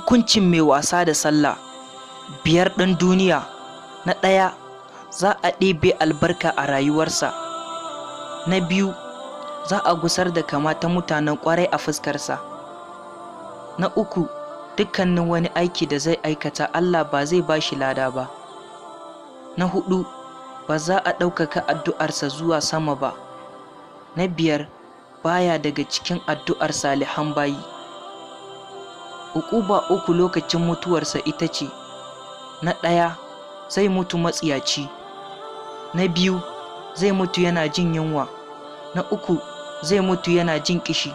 Hukuncin mai wasa da sallah. 5 ɗan duniya. Na 1, za a ɗebe albarka a rayuwarsa. Na 2, za a gusar da kama ta mutanen ƙwarai a fuskarsa. Na 3, dukkanin wani aiki da zai aikata Allah ba zai ba shi lada ba. Na 4, ba za a ɗaukaka addu'arsa zuwa sama ba. Na 5, baya daga cikin addu'ar salihan bayi. Uquba 3 lokacin mutuwarsa ita ce: na 1, zai mutu matsiyaci. Na 2, zai mutu yana jin yunwa. Na 3, zai mutu yana jin kishi,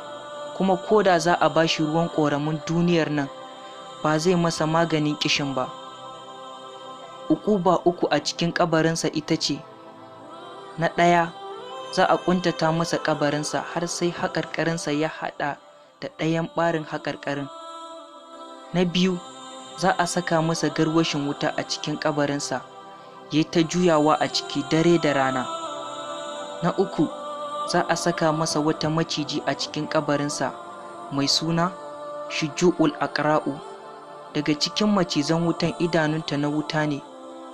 kuma koda za a bashi ruwan ƙoramin duniyar nan ba zai masa maganin kishin ba. Uquba 3 a cikin kabarinsa ita ce: na 1, za a ƙuntata masa kabarinsa har sai haƙarƙarinsa ya haɗa da ɗayan ɓarin haƙarƙarin. Na 2, za a saka masa garwashin wuta a cikin kabarinsa, ya ta juyawa a ciki dare da rana. Na 3, za a saka masa wata maciji a cikin kabarinsa mai suna Shuju'ul Aqra'u. Daga cikin macizan wutan idanunta na wuta ne,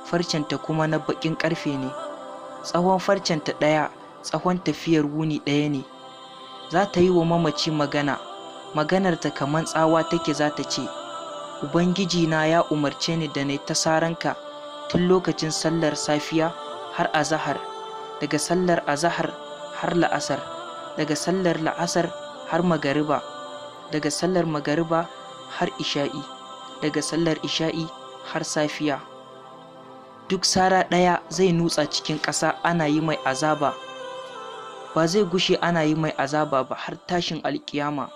farcenta kuma na baƙin ƙarfe ne. Tsawon farcenta ɗaya tsawon tafiyar wuni ɗaya ne. Za ta yi wa mamaci magana, maganarta kamar tsawa take, za ta ce: Ubangiji na ya umarce ni da na ta saranka tun lokacin sallar safiya har azahar, daga sallar azahar har la'asar, daga sallar la'asar har magariba, daga sallar magariba har isha'i, daga sallar isha'i har safiya. Duk sara ɗaya zai nutsa cikin ƙasa ana yi mai azaba, ba zai gushe ana yi mai azaba ba har tashin alƙiyama.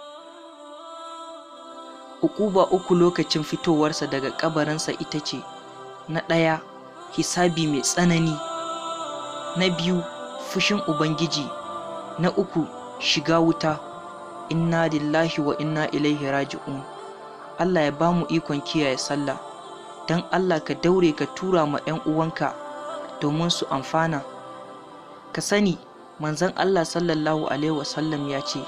Uquba 3 lokacin fitowarsa daga kabarinsa ita ce: na 1, hisabi mai tsanani. Na 2, fushin Ubangiji. Na 3, shiga wuta. Inna lillahi wa inna ilaihi raji'un. Allah ya ba mu ikon kiyaye sallah. Don Allah ka daure ka tura ma 'yan uwanka domin su amfana. Ka sani manzon Allah sallallahu alaihi wasallam ya ce,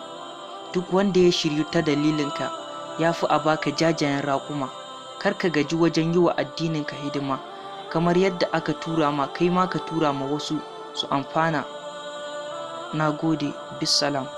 duk wanda ya shiryu ta dalilinka ya fi a baka jajayen raƙuma. Kar ka gaji wajen yi wa addininka hidima, kamar yadda aka tura ma kai ma ka tura ma wasu su amfana. Na gode, bisalam.